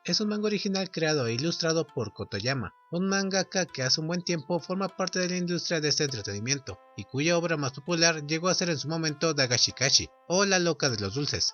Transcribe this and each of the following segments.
es un manga original creado e ilustrado por Kotoyama, un mangaka que hace un buen tiempo forma parte de la industria de este entretenimiento, y cuya obra más popular llegó a ser en su momento Dagashikashi, o La loca de los dulces.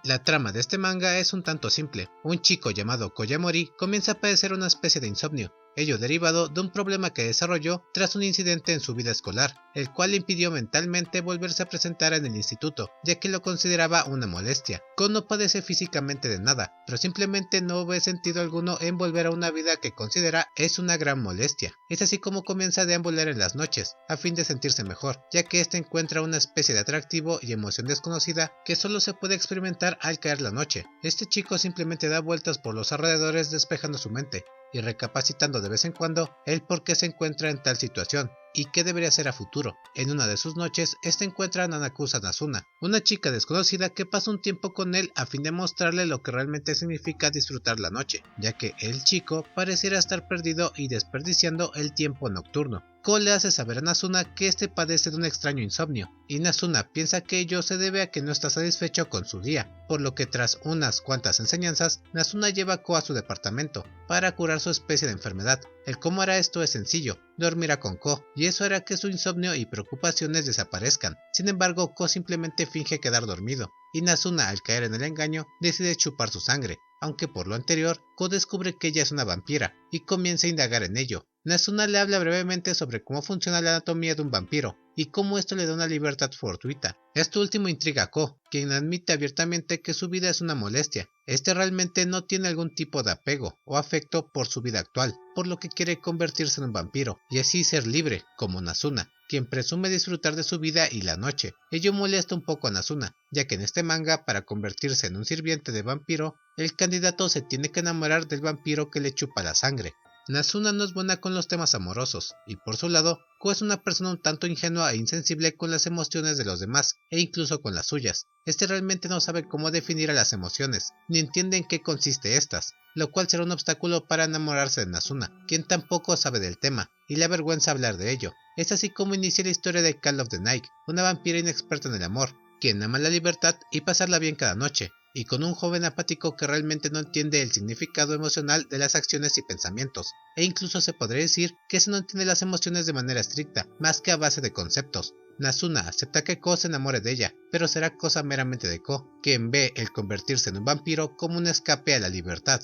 La trama de este manga es un tanto simple. Un chico llamado Koyamori comienza a padecer una especie de insomnio, ello derivado de un problema que desarrolló tras un incidente en su vida escolar, el cual le impidió mentalmente volverse a presentar en el instituto, ya que lo consideraba una molestia. Ko no padece físicamente de nada, pero simplemente no ve sentido alguno en volver a una vida que considera es una gran molestia. Es así como comienza a deambular en las noches, a fin de sentirse mejor, ya que éste encuentra una especie de atractivo y emoción desconocida que solo se puede experimentar al caer la noche. Este chico simplemente da vueltas por los alrededores despejando su mente y recapacitando de vez en cuando el por qué se encuentra en tal situación y qué debería hacer a futuro. En una de sus noches, encuentra a Nanakusa Nazuna, una chica desconocida que pasa un tiempo con él a fin de mostrarle lo que realmente significa disfrutar la noche, ya que el chico pareciera estar perdido y desperdiciando el tiempo nocturno. Ko le hace saber a Nazuna que este padece de un extraño insomnio, y Nazuna piensa que ello se debe a que no está satisfecho con su día, por lo que tras unas cuantas enseñanzas, Nazuna lleva a Ko a su departamento para curar su especie de enfermedad. El cómo hará esto es sencillo, dormirá con Ko, y eso hará que su insomnio y preocupaciones desaparezcan. Sin embargo, Ko simplemente finge quedar dormido, y Nazuna, al caer en el engaño, decide chupar su sangre, aunque por lo anterior, Ko descubre que ella es una vampira, y comienza a indagar en ello. Nazuna le habla brevemente sobre cómo funciona la anatomía de un vampiro, y cómo esto le da una libertad fortuita. Esto último intriga a Ko, quien admite abiertamente que su vida es una molestia. Este realmente no tiene algún tipo de apego o afecto por su vida actual, por lo que quiere convertirse en un vampiro, y así ser libre, como Nazuna, quien presume disfrutar de su vida y la noche. Ello molesta un poco a Nazuna, ya que en este manga, para convertirse en un sirviente de vampiro, el candidato se tiene que enamorar del vampiro que le chupa la sangre. Nazuna no es buena con los temas amorosos, y por su lado, Ko es una persona un tanto ingenua e insensible con las emociones de los demás, e incluso con las suyas. Realmente no sabe cómo definir a las emociones, ni entiende en qué consiste estas, lo cual será un obstáculo para enamorarse de Nazuna, quien tampoco sabe del tema, y le avergüenza hablar de ello. Es así como inicia la historia de Call of the Night, una vampira inexperta en el amor, quien ama la libertad y pasarla bien cada noche, y con un joven apático que realmente no entiende el significado emocional de las acciones y pensamientos, e incluso se podría decir que no entiende las emociones de manera estricta, más que a base de conceptos. Nazuna acepta que Ko se enamore de ella, pero será cosa meramente de Ko, quien ve el convertirse en un vampiro como un escape a la libertad.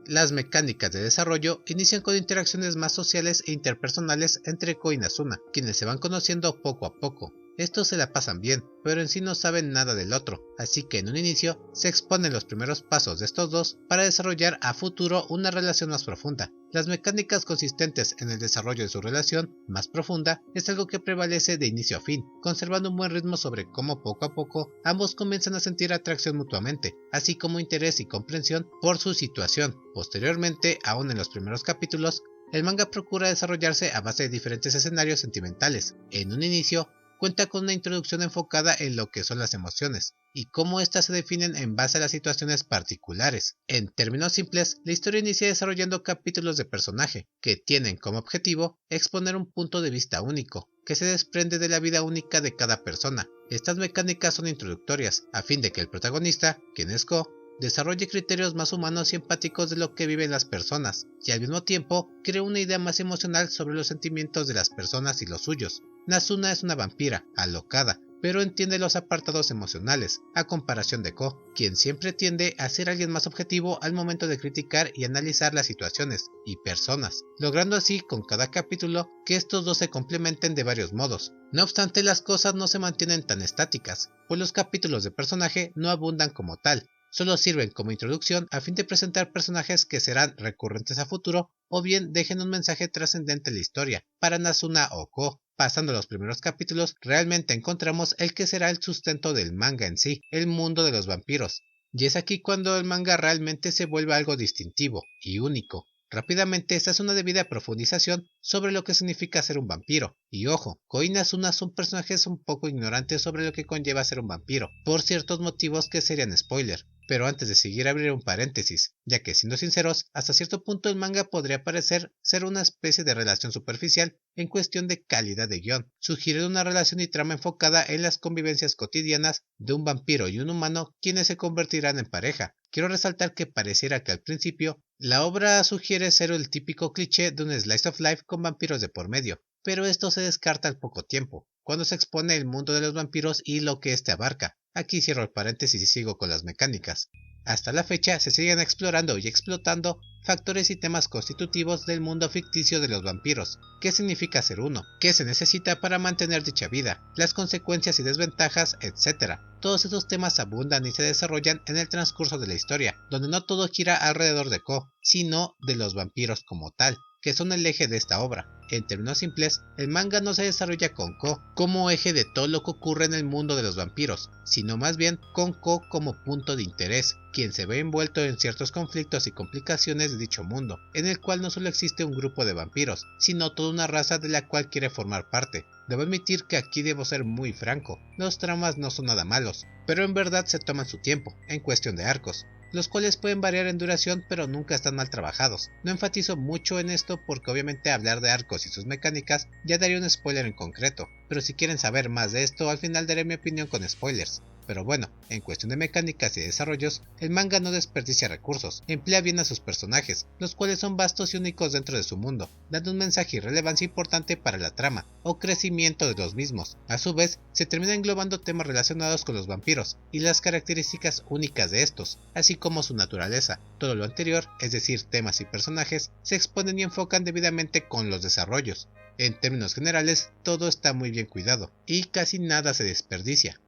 Las mecánicas de desarrollo inician con interacciones más sociales e interpersonales entre Ko y Nazuna, quienes se van conociendo poco a poco. Estos se la pasan bien, pero en sí no saben nada del otro, así que en un inicio se exponen los primeros pasos de estos dos para desarrollar a futuro una relación más profunda. Las mecánicas consistentes en el desarrollo de su relación más profunda es algo que prevalece de inicio a fin, conservando un buen ritmo sobre cómo poco a poco ambos comienzan a sentir atracción mutuamente, así como interés y comprensión por su situación. Posteriormente, aún en los primeros capítulos, el manga procura desarrollarse a base de diferentes escenarios sentimentales. En un inicio, cuenta con una introducción enfocada en lo que son las emociones y cómo éstas se definen en base a las situaciones particulares. En términos simples, la historia inicia desarrollando capítulos de personaje que tienen como objetivo exponer un punto de vista único, que se desprende de la vida única de cada persona. Estas mecánicas son introductorias, a fin de que el protagonista, quien es Ko, desarrolle criterios más humanos y empáticos de lo que viven las personas, y al mismo tiempo cree una idea más emocional sobre los sentimientos de las personas y los suyos. Nazuna es una vampira, alocada, pero entiende los apartados emocionales, a comparación de Ko, quien siempre tiende a ser alguien más objetivo al momento de criticar y analizar las situaciones y personas, logrando así con cada capítulo que estos dos se complementen de varios modos. No obstante, las cosas no se mantienen tan estáticas, pues los capítulos de personaje no abundan como tal, solo sirven como introducción a fin de presentar personajes que serán recurrentes a futuro o bien dejen un mensaje trascendente en la historia. Para Nazuna o Ko, pasando los primeros capítulos, realmente encontramos el que será el sustento del manga en sí, el mundo de los vampiros. Y es aquí cuando el manga realmente se vuelve algo distintivo y único. Rápidamente esta es una debida profundización sobre lo que significa ser un vampiro. Y ojo, Ko y Nazuna son personajes un poco ignorantes sobre lo que conlleva ser un vampiro, por ciertos motivos que serían spoiler. Pero antes de seguir abriré un paréntesis, ya que siendo sinceros, hasta cierto punto el manga podría parecer ser una especie de relación superficial en cuestión de calidad de guión, sugiriendo una relación y trama enfocada en las convivencias cotidianas de un vampiro y un humano quienes se convertirán en pareja. Quiero resaltar que pareciera que al principio la obra sugiere ser el típico cliché de un slice of life con vampiros de por medio, pero esto se descarta al poco tiempo, cuando se expone el mundo de los vampiros y lo que éste abarca. Aquí cierro el paréntesis y sigo con las mecánicas. Hasta la fecha se siguen explorando y explotando factores y temas constitutivos del mundo ficticio de los vampiros. ¿Qué significa ser uno? ¿Qué se necesita para mantener dicha vida? Las consecuencias y desventajas, etc. Todos estos temas abundan y se desarrollan en el transcurso de la historia, donde no todo gira alrededor de Ko, sino de los vampiros como tal, que son el eje de esta obra. En términos simples, el manga no se desarrolla con Ko como eje de todo lo que ocurre en el mundo de los vampiros, sino más bien con Ko como punto de interés, quien se ve envuelto en ciertos conflictos y complicaciones de dicho mundo, en el cual no solo existe un grupo de vampiros, sino toda una raza de la cual quiere formar parte. Debo admitir que aquí debo ser muy franco, los tramas no son nada malos, pero en verdad se toman su tiempo, en cuestión de arcos, los cuales pueden variar en duración pero nunca están mal trabajados. No enfatizo mucho en esto porque obviamente hablar de arcos y sus mecánicas ya daría un spoiler en concreto, pero si quieren saber más de esto al final daré mi opinión con spoilers. Pero bueno, en cuestión de mecánicas y desarrollos, el manga no desperdicia recursos, emplea bien a sus personajes, los cuales son vastos y únicos dentro de su mundo, dando un mensaje y relevancia importante para la trama, o crecimiento de los mismos. A su vez, se termina englobando temas relacionados con los vampiros, y las características únicas de estos, así como su naturaleza. Todo lo anterior, es decir, temas y personajes, se exponen y enfocan debidamente con los desarrollos. En términos generales, todo está muy bien cuidado, y casi nada se desperdicia.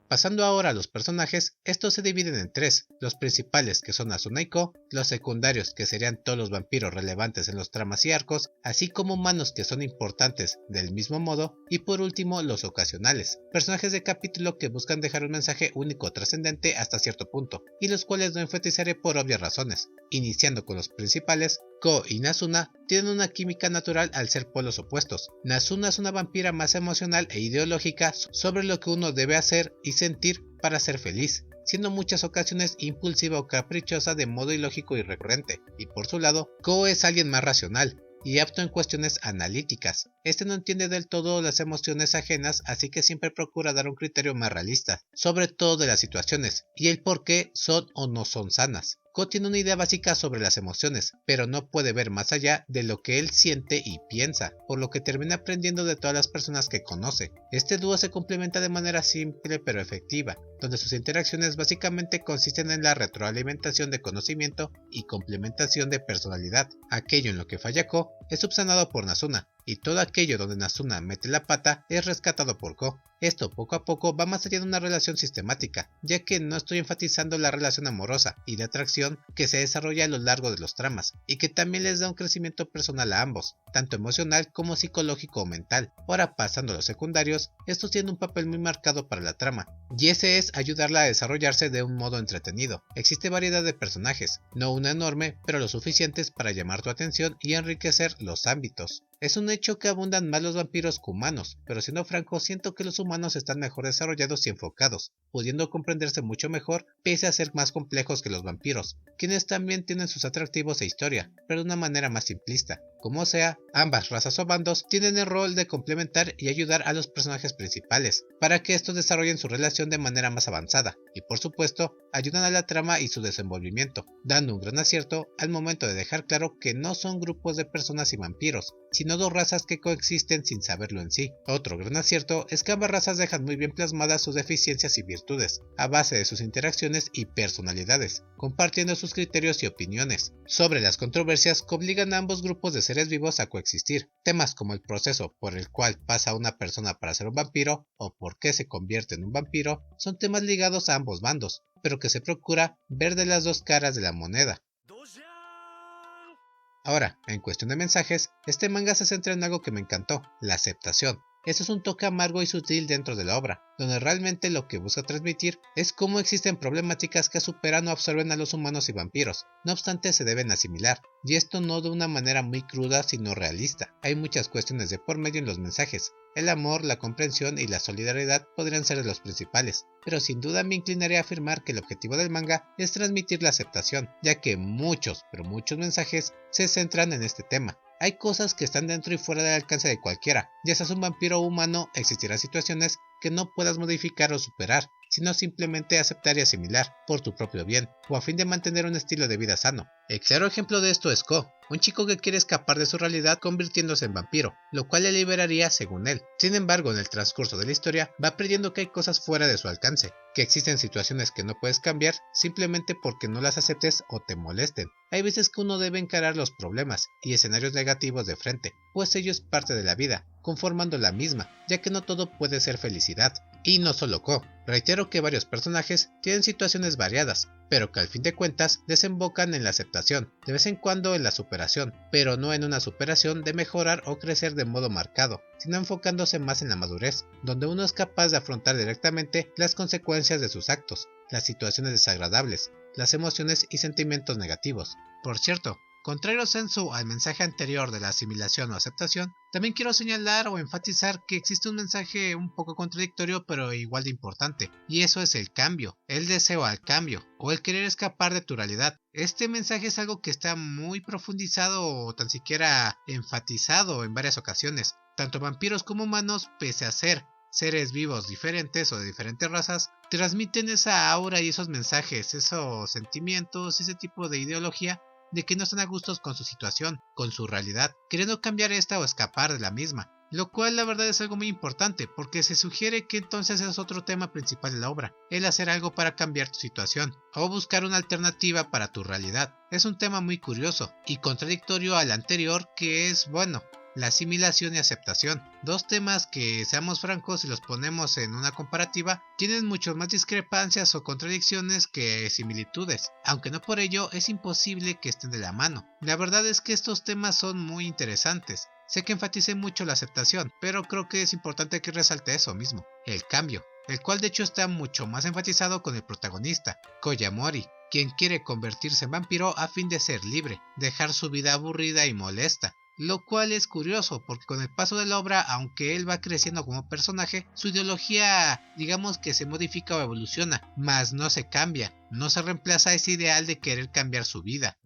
Pasando ahora a los personajes, estos se dividen en tres, los principales que son Asuna y Ko, los secundarios que serían todos los vampiros relevantes en los tramas y arcos, así como humanos que son importantes del mismo modo, y por último los ocasionales, personajes de capítulo que buscan dejar un mensaje único o trascendente hasta cierto punto, y los cuales no enfatizaré por obvias razones. Iniciando con los principales, Ko y Nazuna tienen una química natural al ser polos opuestos. Nazuna es una vampira más emocional e ideológica sobre lo que uno debe hacer y sentir para ser feliz, siendo en muchas ocasiones impulsiva o caprichosa de modo ilógico y recurrente, y por su lado, Ko es alguien más racional y apto en cuestiones analíticas. Este no entiende del todo las emociones ajenas, así que siempre procura dar un criterio más realista, sobre todo de las situaciones, y el por qué son o no son sanas. Ko tiene una idea básica sobre las emociones, pero no puede ver más allá de lo que él siente y piensa, por lo que termina aprendiendo de todas las personas que conoce. Este dúo se complementa de manera simple pero efectiva, donde sus interacciones básicamente consisten en la retroalimentación de conocimiento y complementación de personalidad. Aquello en lo que falla Ko es subsanado por Nazuna, y todo aquello donde Nazuna mete la pata es rescatado por Ko. Esto poco a poco va más allá de una relación sistemática, ya que no estoy enfatizando la relación amorosa y de atracción que se desarrolla a lo largo de los tramas, y que también les da un crecimiento personal a ambos, tanto emocional como psicológico o mental. Ahora pasando a los secundarios, estos tienen un papel muy marcado para la trama, y ese es ayudarla a desarrollarse de un modo entretenido. Existe variedad de personajes, no una enorme, pero lo suficientes para llamar tu atención y enriquecer los ámbitos. Es un hecho que abundan más los vampiros que humanos, pero siendo franco siento que los humanos están mejor desarrollados y enfocados, pudiendo comprenderse mucho mejor pese a ser más complejos que los vampiros, quienes también tienen sus atractivos e historia, pero de una manera más simplista. Como sea, ambas razas o bandos tienen el rol de complementar y ayudar a los personajes principales, para que estos desarrollen su relación de manera más avanzada, y por supuesto, ayudan a la trama y su desenvolvimiento, dando un gran acierto al momento de dejar claro que no son grupos de personas y vampiros, sino dos razas que coexisten sin saberlo en sí. Otro gran acierto es que ambas razas dejan muy bien plasmadas sus deficiencias y virtudes, a base de sus interacciones y personalidades, compartiendo sus criterios y opiniones sobre las controversias que obligan a ambos grupos de seres vivos a coexistir. Temas como el proceso por el cual pasa una persona para ser un vampiro, o por qué se convierte en un vampiro, son temas ligados a ambos bandos, pero que se procura ver de las dos caras de la moneda. Ahora, en cuestión de mensajes, este manga se centra en algo que me encantó, la aceptación. Eso es un toque amargo y sutil dentro de la obra, donde realmente lo que busca transmitir es cómo existen problemáticas que superan o absorben a los humanos y vampiros, no obstante se deben asimilar, y esto no de una manera muy cruda sino realista. Hay muchas cuestiones de por medio en los mensajes. El amor, la comprensión y la solidaridad podrían ser de los principales, pero sin duda me inclinaré a afirmar que el objetivo del manga es transmitir la aceptación, ya que muchos mensajes se centran en este tema. Hay cosas que están dentro y fuera del alcance de cualquiera, ya seas un vampiro o humano, existirán situaciones que no puedas modificar o superar, sino simplemente aceptar y asimilar, por tu propio bien, o a fin de mantener un estilo de vida sano. El claro ejemplo de esto es Ko, un chico que quiere escapar de su realidad convirtiéndose en vampiro, lo cual le liberaría según él. Sin embargo, en el transcurso de la historia va aprendiendo que hay cosas fuera de su alcance, que existen situaciones que no puedes cambiar simplemente porque no las aceptes o te molesten. Hay veces que uno debe encarar los problemas y escenarios negativos de frente, pues ello es parte de la vida, conformando la misma, ya que no todo puede ser felicidad. Y no solo Ko, reitero que varios personajes tienen situaciones variadas, pero que al fin de cuentas desembocan en la aceptación, de vez en cuando en la superación, pero no en una superación de mejorar o crecer de modo marcado, sino enfocándose más en la madurez, donde uno es capaz de afrontar directamente las consecuencias de sus actos, las situaciones desagradables, las emociones y sentimientos negativos. Por cierto, contrario sensu al mensaje anterior de la asimilación o aceptación, también quiero señalar o enfatizar que existe un mensaje un poco contradictorio pero igual de importante, y eso es el cambio, el deseo al cambio, o el querer escapar de tu realidad. Este mensaje es algo que está muy profundizado o tan siquiera enfatizado en varias ocasiones. Tanto vampiros como humanos, pese a ser seres vivos diferentes o de diferentes razas, transmiten esa aura y esos mensajes, esos sentimientos, ese tipo de ideología de que no están a gustos con su situación, con su realidad, queriendo cambiar esta o escapar de la misma, lo cual la verdad es algo muy importante, porque se sugiere que entonces es otro tema principal de la obra, el hacer algo para cambiar tu situación, o buscar una alternativa para tu realidad. Es un tema muy curioso, y contradictorio al anterior que es, bueno, la asimilación y aceptación, dos temas que, seamos francos, si los ponemos en una comparativa, tienen mucho más discrepancias o contradicciones que similitudes, aunque no por ello es imposible que estén de la mano. La verdad es que estos temas son muy interesantes. Sé que enfaticé mucho la aceptación, pero creo que es importante que resalte eso mismo, el cambio, el cual de hecho está mucho más enfatizado con el protagonista, Koyamori, quien quiere convertirse en vampiro a fin de ser libre, dejar su vida aburrida y molesta. Lo cual es curioso porque con el paso de la obra, aunque él va creciendo como personaje, su ideología digamos que se modifica o evoluciona, mas no se cambia, no se reemplaza ese ideal de querer cambiar su vida.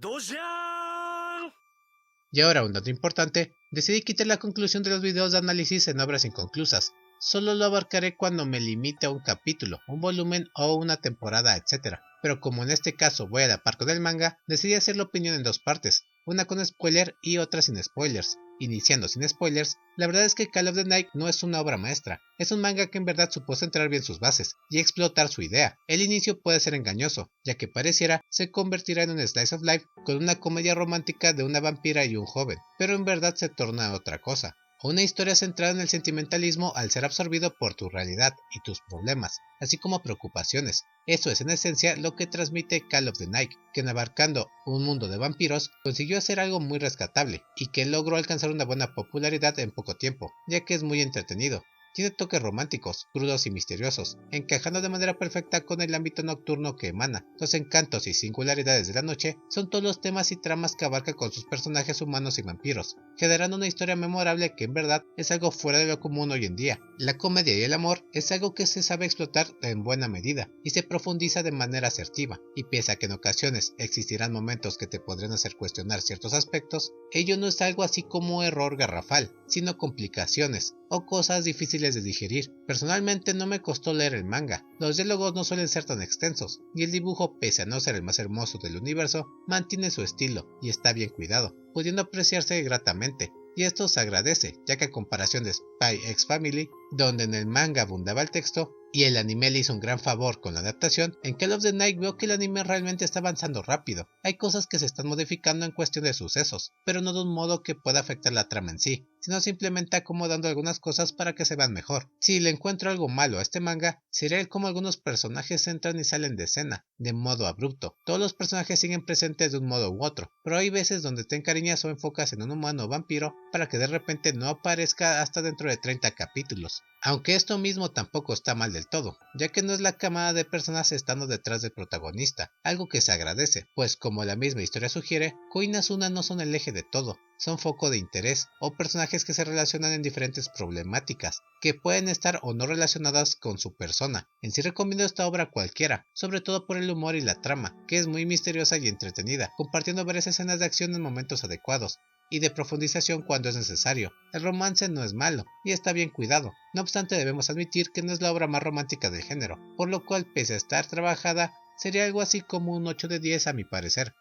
Y ahora un dato importante, decidí quitar la conclusión de los videos de análisis en obras inconclusas, solo lo abarcaré cuando me limite a un capítulo, un volumen o una temporada, etc. Pero como en este caso voy a la par con el manga, decidí hacer la opinión en dos partes, una con spoiler y otra sin spoilers. Iniciando sin spoilers, la verdad es que Call of the Night no es una obra maestra, es un manga que en verdad supo centrar bien sus bases y explotar su idea. El inicio puede ser engañoso, ya que pareciera se convertirá en un slice of life con una comedia romántica de una vampira y un joven, pero en verdad se torna otra cosa. Una historia centrada en el sentimentalismo al ser absorbido por tu realidad y tus problemas, así como preocupaciones. Eso es en esencia lo que transmite Call of the Night, que abarcando un mundo de vampiros consiguió hacer algo muy rescatable y que logró alcanzar una buena popularidad en poco tiempo, ya que es muy entretenido. Tiene toques románticos, crudos y misteriosos, encajando de manera perfecta con el ámbito nocturno que emana. Los encantos y singularidades de la noche son todos los temas y tramas que abarca con sus personajes humanos y vampiros, generando una historia memorable que en verdad es algo fuera de lo común hoy en día. La comedia y el amor es algo que se sabe explotar en buena medida y se profundiza de manera asertiva, y pese a que en ocasiones existirán momentos que te podrían hacer cuestionar ciertos aspectos, ello no es algo así como error garrafal, sino complicaciones o cosas difíciles de digerir. Personalmente no me costó leer el manga, los diálogos no suelen ser tan extensos, y el dibujo, pese a no ser el más hermoso del universo, mantiene su estilo y está bien cuidado, pudiendo apreciarse gratamente. Y esto se agradece, ya que a comparación de Spy X Family, donde en el manga abundaba el texto y el anime le hizo un gran favor con la adaptación, en Call of the Night veo que el anime realmente está avanzando rápido. Hay cosas que se están modificando en cuestión de sucesos, pero no de un modo que pueda afectar la trama en sí, sino simplemente acomodando algunas cosas para que se vean mejor. Si le encuentro algo malo a este manga, sería el cómo algunos personajes entran y salen de escena, de modo abrupto. Todos los personajes siguen presentes de un modo u otro, pero hay veces donde te encariñas o enfocas en un humano o vampiro para que de repente no aparezca hasta dentro de 30 capítulos. Aunque esto mismo tampoco está mal del todo, ya que no es la camada de personas estando detrás del protagonista, algo que se agradece, pues como la misma historia sugiere, Koi y Asuna no son el eje de todo, son foco de interés o personajes que se relacionan en diferentes problemáticas, que pueden estar o no relacionadas con su persona. En sí recomiendo esta obra a cualquiera, sobre todo por el humor y la trama, que es muy misteriosa y entretenida, compartiendo varias escenas de acción en momentos adecuados, y de profundización cuando es necesario. El romance no es malo, y está bien cuidado, no obstante debemos admitir que no es la obra más romántica del género, por lo cual pese a estar trabajada, sería algo así como un 8 de 10 a mi parecer.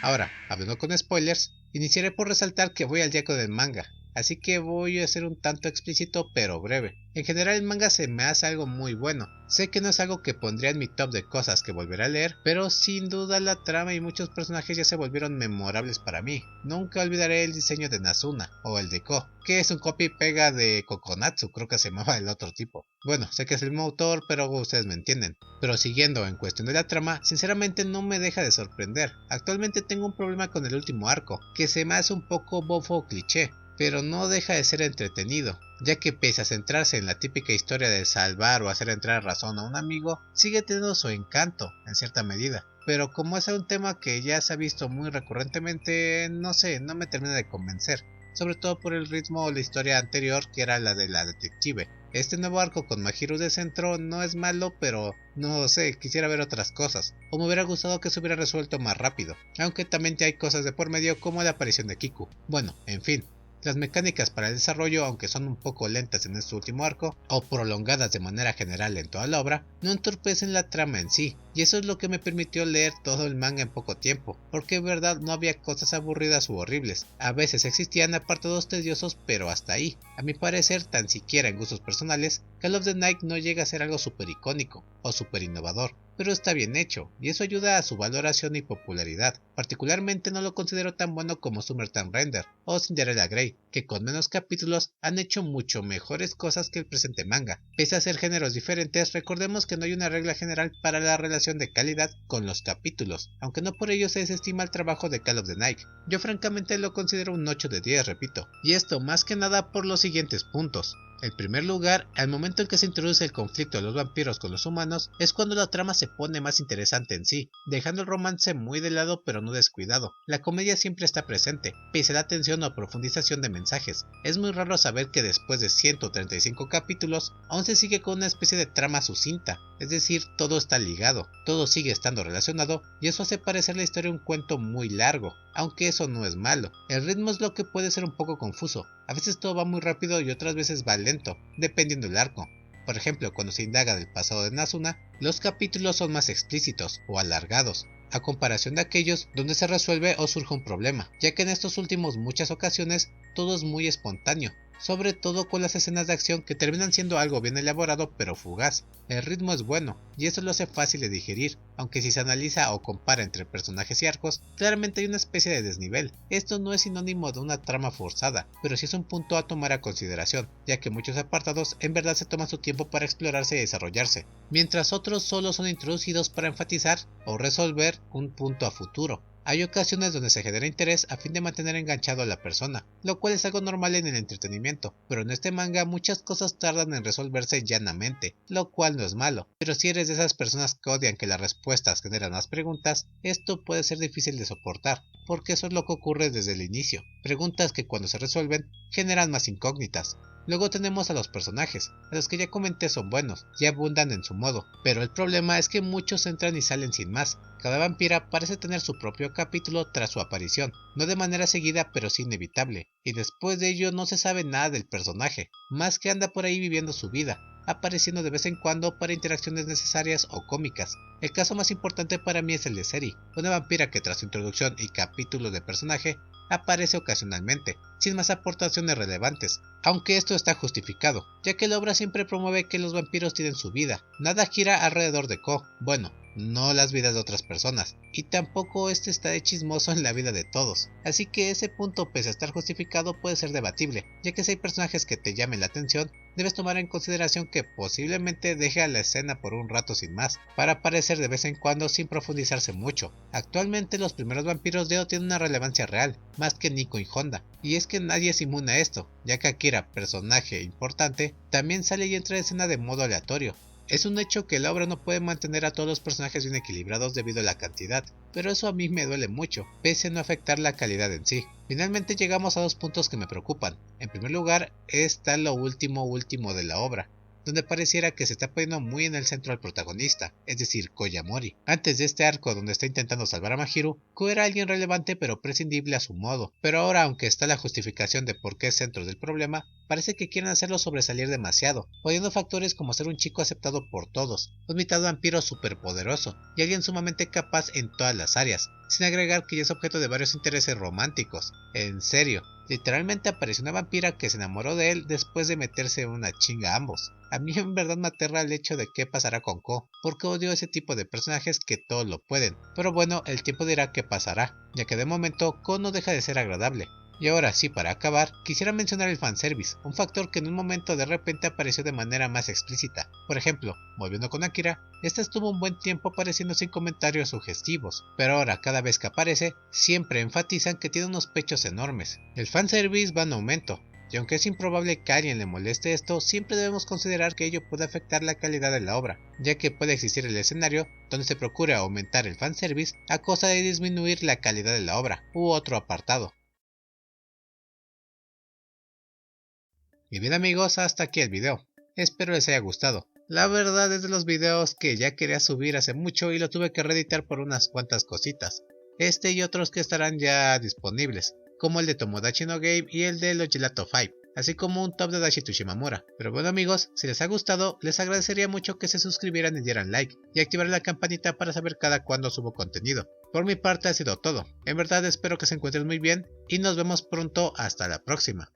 Ahora, hablando con spoilers, iniciaré por resaltar que voy al día con el manga, así que voy a ser un tanto explícito pero breve. En general el manga se me hace algo muy bueno, sé que no es algo que pondría en mi top de cosas que volveré a leer, pero sin duda la trama y muchos personajes ya se volvieron memorables para mí. Nunca olvidaré el diseño de Nazuna, o el de Ko, que es un copy y pega de Kokonatsu, creo que se llamaba el otro tipo. Bueno, sé que es el mismo autor, pero ustedes me entienden. Pero siguiendo en cuestión de la trama, sinceramente no me deja de sorprender. Actualmente tengo un problema con el último arco, que se me hace un poco bofo o cliché, pero no deja de ser entretenido, ya que pese a centrarse en la típica historia de salvar o hacer entrar razón a un amigo, sigue teniendo su encanto, en cierta medida. Pero como es un tema que ya se ha visto muy recurrentemente, no sé, no me termina de convencer, sobre todo por el ritmo o la historia anterior que era la de la detective. Este nuevo arco con Mahiru de centro no es malo, pero no sé, quisiera ver otras cosas, o me hubiera gustado que se hubiera resuelto más rápido, aunque también hay cosas de por medio como la aparición de Kiku. Bueno, en fin. Las mecánicas para el desarrollo, aunque son un poco lentas en este último arco, o prolongadas de manera general en toda la obra, no entorpecen la trama en sí, y eso es lo que me permitió leer todo el manga en poco tiempo, porque en verdad no había cosas aburridas u horribles, a veces existían apartados tediosos pero hasta ahí. A mi parecer, tan siquiera en gustos personales, Call of the Night no llega a ser algo super icónico o super innovador, pero está bien hecho, y eso ayuda a su valoración y popularidad. Particularmente no lo considero tan bueno como Summertime Render o Cinderella Grey, que con menos capítulos han hecho mucho mejores cosas que el presente manga. Pese a ser géneros diferentes, recordemos que no hay una regla general para la relación de calidad con los capítulos, aunque no por ello se desestima el trabajo de Call of the Night. Yo francamente lo considero un 8 de 10, repito, y esto más que nada por los siguientes puntos. En primer lugar, al momento en que se introduce el conflicto de los vampiros con los humanos, es cuando la trama se pone más interesante en sí, dejando el romance muy de lado pero no descuidado. La comedia siempre está presente, pese a la tensión o profundización de mensajes. Es muy raro saber que después de 135 capítulos, aún se sigue con una especie de trama sucinta, es decir, todo está ligado, todo sigue estando relacionado, y eso hace parecer la historia un cuento muy largo, aunque eso no es malo. El ritmo es lo que puede ser un poco confuso, a veces todo va muy rápido y otras veces va lento, dependiendo del arco. Por ejemplo, cuando se indaga del pasado de Nazuna, los capítulos son más explícitos o alargados, a comparación de aquellos donde se resuelve o surge un problema, ya que en estos últimos muchas ocasiones todo es muy espontáneo, sobre todo con las escenas de acción que terminan siendo algo bien elaborado pero fugaz. El ritmo es bueno y eso lo hace fácil de digerir, aunque si se analiza o compara entre personajes y arcos, claramente hay una especie de desnivel. Esto no es sinónimo de una trama forzada, pero sí es un punto a tomar a consideración, ya que muchos apartados en verdad se toman su tiempo para explorarse y desarrollarse, mientras otros solo son introducidos para enfatizar o resolver un punto a futuro. Hay ocasiones donde se genera interés a fin de mantener enganchado a la persona, lo cual es algo normal en el entretenimiento, pero en este manga muchas cosas tardan en resolverse llanamente, lo cual no es malo, pero si eres de esas personas que odian que las respuestas generan más preguntas, esto puede ser difícil de soportar, porque eso es lo que ocurre desde el inicio, preguntas que cuando se resuelven generan más incógnitas. Luego tenemos a los personajes, a los que ya comenté son buenos, y abundan en su modo, pero el problema es que muchos entran y salen sin más. Cada vampira parece tener su propio capítulo tras su aparición, no de manera seguida pero sí inevitable, y después de ello no se sabe nada del personaje, más que anda por ahí viviendo su vida, apareciendo de vez en cuando para interacciones necesarias o cómicas. El caso más importante para mí es el de Seri, una vampira que tras su introducción y capítulo de personaje aparece ocasionalmente, sin más aportaciones relevantes, aunque esto está justificado, ya que la obra siempre promueve que los vampiros tienen su vida, nada gira alrededor de Ko, bueno, no las vidas de otras personas, y tampoco este está de chismoso en la vida de todos, así que ese punto pese a estar justificado puede ser debatible, ya que si hay personajes que te llamen la atención, debes tomar en consideración que posiblemente deje a la escena por un rato sin más, para aparecer de vez en cuando sin profundizarse mucho. Actualmente los primeros vampiros de Oda tienen una relevancia real, más que Nico y Honda, y es que nadie es inmune a esto, ya que Akira, personaje importante, también sale y entra de escena de modo aleatorio. Es un hecho que la obra no puede mantener a todos los personajes bien equilibrados debido a la cantidad, pero eso a mí me duele mucho, pese a no afectar la calidad en sí. Finalmente llegamos a dos puntos que me preocupan. En primer lugar está lo último de la obra, donde pareciera que se está poniendo muy en el centro al protagonista, es decir, Koyamori. Antes de este arco donde está intentando salvar a Mahiru, Ko era alguien relevante pero prescindible a su modo, pero ahora aunque está la justificación de por qué es centro del problema, parece que quieren hacerlo sobresalir demasiado, poniendo factores como ser un chico aceptado por todos, un mitad vampiro superpoderoso y alguien sumamente capaz en todas las áreas, sin agregar que ya es objeto de varios intereses románticos. En serio, literalmente apareció una vampira que se enamoró de él después de meterse una chinga a ambos. A mí en verdad me aterra el hecho de qué pasará con Ko, porque odio ese tipo de personajes que todo lo pueden, pero bueno, el tiempo dirá qué pasará, ya que de momento Ko no deja de ser agradable. Y ahora sí, para acabar, quisiera mencionar el fanservice, un factor que en un momento de repente apareció de manera más explícita. Por ejemplo, volviendo con Akira, esta estuvo un buen tiempo apareciendo sin comentarios sugestivos, pero ahora cada vez que aparece, siempre enfatizan que tiene unos pechos enormes. El fanservice va en aumento, y aunque es improbable que a alguien le moleste esto, siempre debemos considerar que ello puede afectar la calidad de la obra, ya que puede existir el escenario donde se procure aumentar el fanservice a costa de disminuir la calidad de la obra, u otro apartado. Y bien amigos, hasta aquí el video. Espero les haya gustado. La verdad es de los videos que ya quería subir hace mucho y lo tuve que reeditar por unas cuantas cositas. Este y otros que estarán ya disponibles, como el de Tomodachi no Game y el de los Gelato 5, así como un top de Dashito Shimamura. Pero bueno amigos, si les ha gustado, les agradecería mucho que se suscribieran y dieran like, y activaran la campanita para saber cada cuándo subo contenido. Por mi parte ha sido todo. En verdad espero que se encuentren muy bien y nos vemos pronto, hasta la próxima.